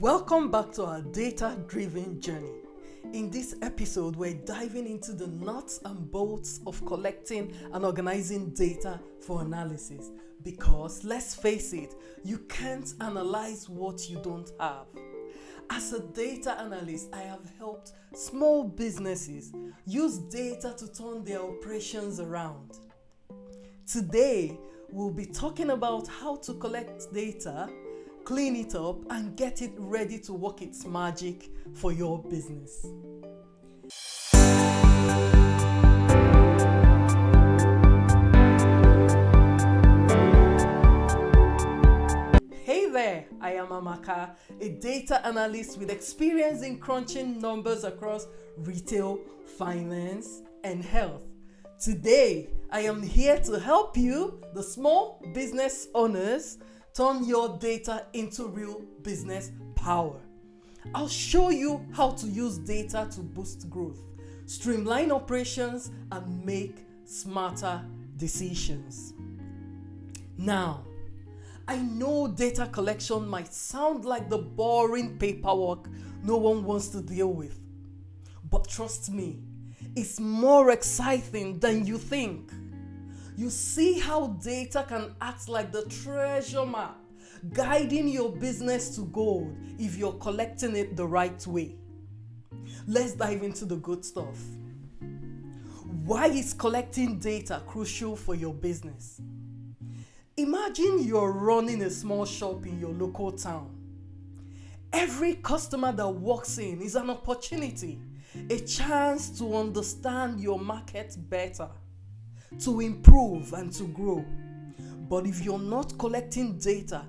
Welcome back to our data-driven journey. In this episode, we're diving into the nuts and bolts of collecting and organizing data for analysis. Because, let's face it, you can't analyze what you don't have. As a data analyst, I have helped small businesses use data to turn their operations around. Today, we'll be talking about how to collect data, clean it up, and get it ready to work its magic for your business. Hey there, I am Amaka, a data analyst with experience in crunching numbers across retail, finance, and health. Today, I am here to help you, the small business owners, turn your data into real business power. I'll show you how to use data to boost growth, streamline operations, and make smarter decisions. Now, I know data collection might sound like the boring paperwork no one wants to deal with, but trust me, it's more exciting than you think. You see how data can act like the treasure map, guiding your business to gold if you're collecting it the right way. Let's dive into the good stuff. Why is collecting data crucial for your business? Imagine you're running a small shop in your local town. Every customer that walks in is an opportunity, a chance to understand your market better, to improve and to grow. But if you're not collecting data,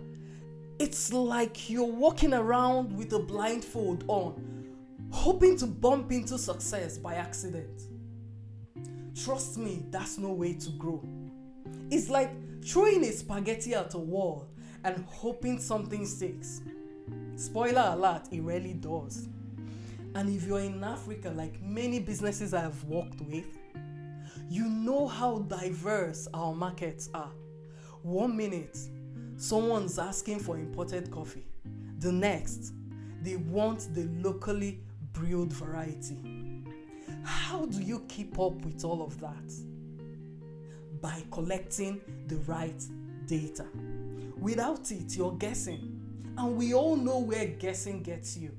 it's like you're walking around with a blindfold on, hoping to bump into success by accident. Trust me, that's no way to grow. It's like throwing a spaghetti at a wall and hoping something sticks. Spoiler alert, it rarely does. And if you're in Africa, like many businesses I have worked with, you know how diverse our markets are. 1 minute, someone's asking for imported coffee. The next, they want the locally brewed variety. How do you keep up with all of that? By collecting the right data. Without it, you're guessing. And we all know where guessing gets you.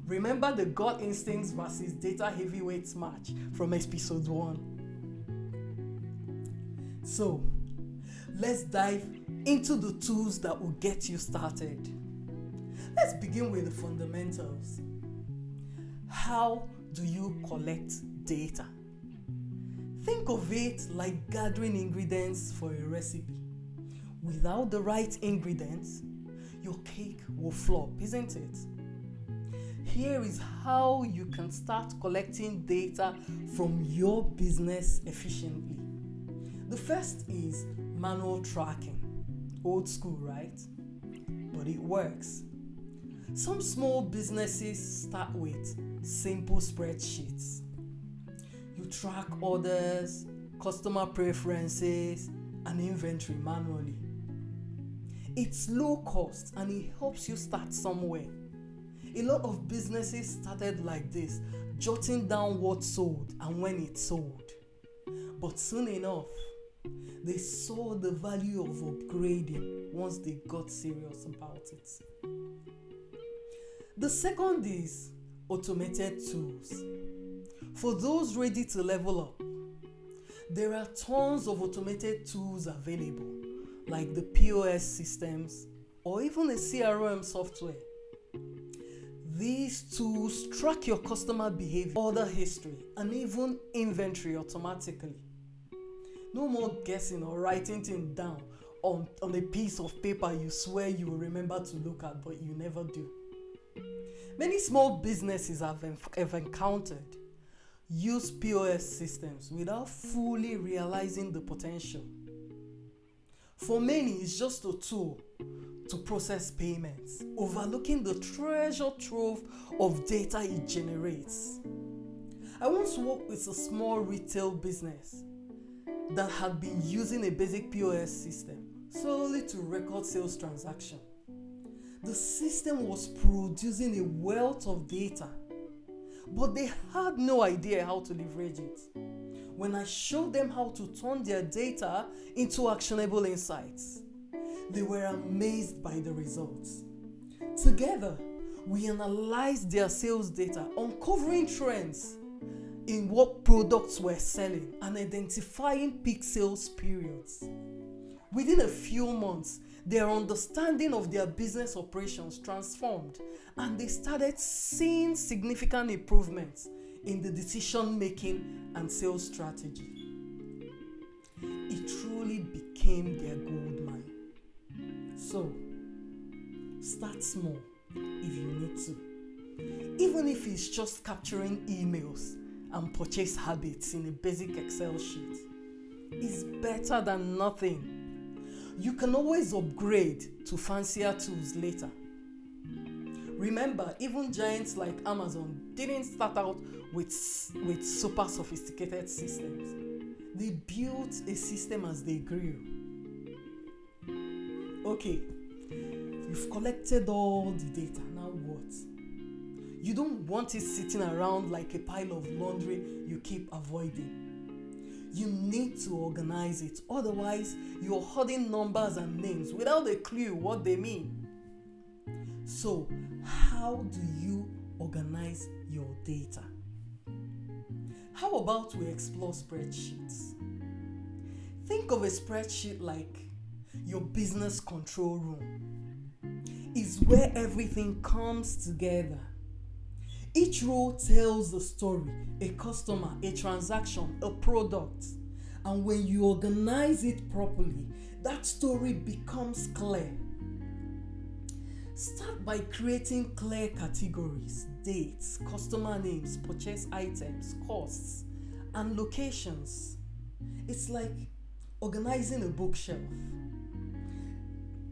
Remember the gut instincts versus data heavyweights match from episode 1. So, let's dive into the tools that will get you started. Let's begin with the fundamentals. How do you collect data? Think of it like gathering ingredients for a recipe. Without the right ingredients, your cake will flop, isn't it? Here is how you can start collecting data from your business efficiently. The first is manual tracking. Old school, right? But it works. Some small businesses start with simple spreadsheets. You track orders, customer preferences, and inventory manually. It's low cost and it helps you start somewhere. A lot of businesses started like this, jotting down what sold and when it sold. But soon enough, they saw the value of upgrading once they got serious about it. The second is automated tools. For those ready to level up, there are tons of automated tools available, like the POS systems or even a CRM software. These tools track your customer behavior, order history, and even inventory automatically. No more guessing or writing things down on a piece of paper you swear you will remember to look at, but you never do. Many small businesses I've encountered use POS systems without fully realizing the potential. For many, it's just a tool to process payments, overlooking the treasure trove of data it generates. I once worked with a small retail business that had been using a basic POS system solely to record sales transactions. The system was producing a wealth of data, but they had no idea how to leverage it. When I showed them how to turn their data into actionable insights, they were amazed by the results. Together, we analyzed their sales data, uncovering trends in what products were selling and identifying peak sales periods. Within a few months, their understanding of their business operations transformed, and they started seeing significant improvements in the decision making and sales strategy. It truly became their gold mine. So, start small if you need to. Even if it's just capturing emails and purchase habits in a basic Excel sheet, it's better than nothing. You can always upgrade to fancier tools later. Remember, even giants like Amazon didn't start out with super sophisticated systems. They built a system as they grew. Okay, you've collected all the data, now what? You don't want it sitting around like a pile of laundry you keep avoiding. You need to organize it, otherwise you're hoarding numbers and names without a clue what they mean. So, how do you organize your data? How about we explore spreadsheets? Think of a spreadsheet like your business control room. It's where everything comes together. Each row tells a story, a customer, a transaction, a product. And when you organize it properly, that story becomes clear. Start by creating clear categories, dates, customer names, purchase items, costs, and locations. It's like organizing a bookshelf.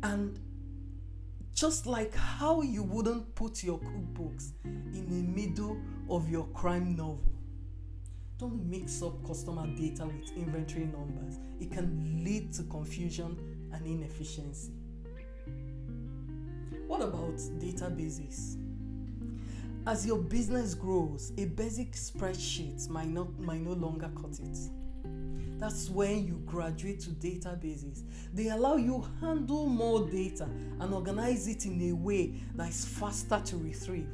And just like how you wouldn't put your cookbooks in the middle of your crime novel. Don't mix up customer data with inventory numbers. It can lead to confusion and inefficiency. What about databases? As your business grows, a basic spreadsheet might no longer cut it. That's when you graduate to databases. They allow you to handle more data and organize it in a way that is faster to retrieve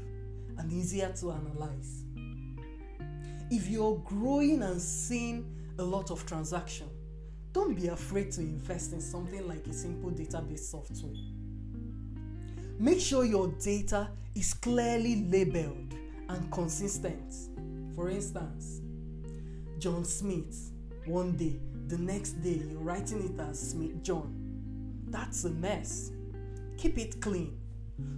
and easier to analyze. If you're growing and seeing a lot of transactions, don't be afraid to invest in something like a simple database software. Make sure your data is clearly labeled and consistent. For instance, John Smith. One day, the next day, you're writing it as Smith John. That's a mess. Keep it clean.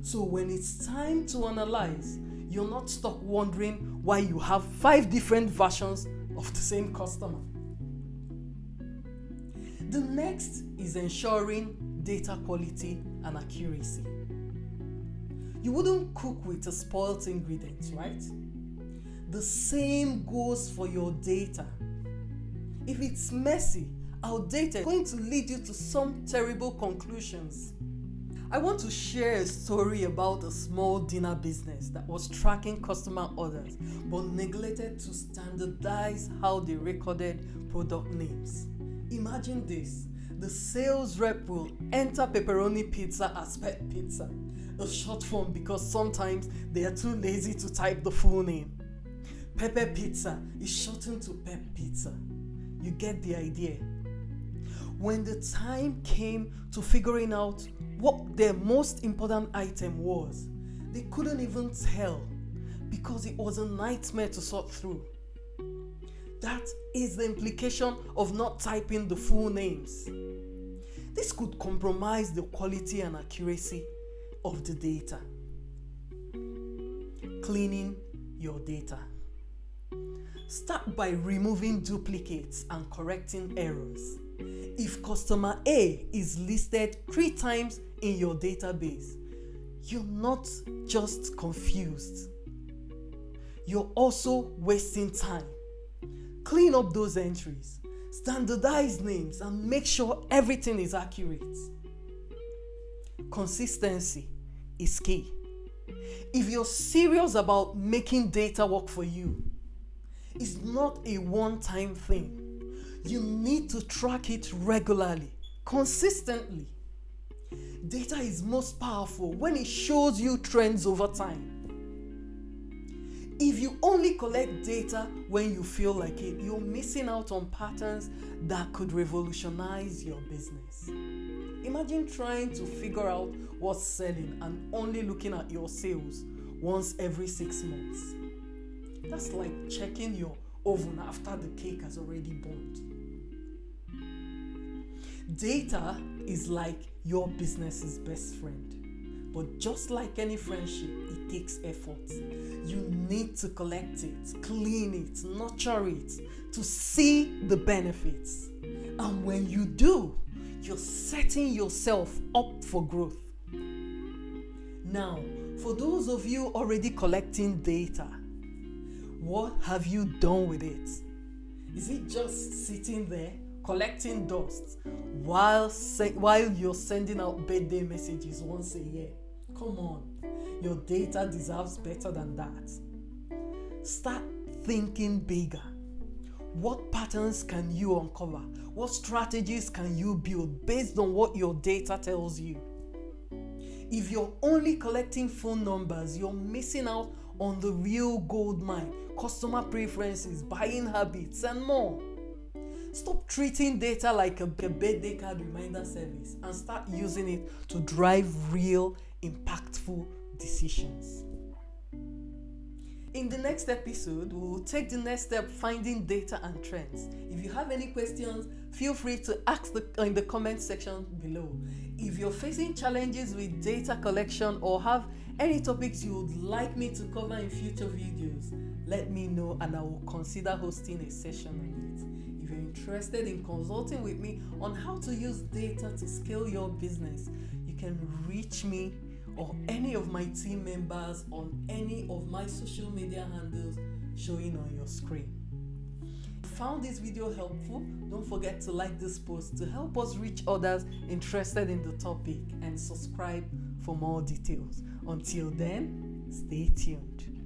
So when it's time to analyze, you're not stuck wondering why you have 5 different versions of the same customer. The next is ensuring data quality and accuracy. You wouldn't cook with a spoiled ingredient, right? The same goes for your data. If it's messy, outdated, it's going to lead you to some terrible conclusions. I want to share a story about a small dinner business that was tracking customer orders but neglected to standardize how they recorded product names. Imagine this. The sales rep will enter pepperoni pizza as pet pizza, a short form because sometimes they are too lazy to type the full name. Pepper pizza is shortened to pep pizza. You get the idea. When the time came to figuring out what their most important item was, they couldn't even tell because it was a nightmare to sort through. That is the implication of not typing the full names. This could compromise the quality and accuracy of the data. Cleaning your data. Start by removing duplicates and correcting errors. If customer A is listed 3 times in your database, you're not just confused. You're also wasting time. Clean up those entries, standardize names, and make sure everything is accurate. Consistency is key. If you're serious about making data work for you, it's not a one-time thing. You need to track it regularly, consistently. Data is most powerful when it shows you trends over time. If you only collect data when you feel like it, you're missing out on patterns that could revolutionize your business. Imagine trying to figure out what's selling and only looking at your sales once every 6 months. That's like checking your oven after the cake has already burned. Data is like your business's best friend. But just like any friendship, it takes effort. You need to collect it, clean it, nurture it to see the benefits. And when you do, you're setting yourself up for growth. Now, for those of you already collecting data, what have you done with it? Is it just sitting there collecting dust while you're sending out birthday messages once a year? Come on, your data deserves better than that. Start thinking bigger. What patterns can you uncover? What strategies can you build based on what your data tells you? If you're only collecting phone numbers, you're missing out on the real goldmine, customer preferences, buying habits, and more. Stop treating data like a birthday card reminder service and start using it to drive real, impactful decisions. In the next episode, we will take the next step, finding data and trends. If you have any questions, feel free to ask in the comment section below. If you're facing challenges with data collection or have any topics you would like me to cover in future videos, let me know and I will consider hosting a session on it. If you're interested in consulting with me on how to use data to scale your business, you can reach me or any of my team members on any of my social media handles showing on your screen. If you found this video helpful, don't forget to like this post to help us reach others interested in the topic and subscribe for more details. Until then, stay tuned.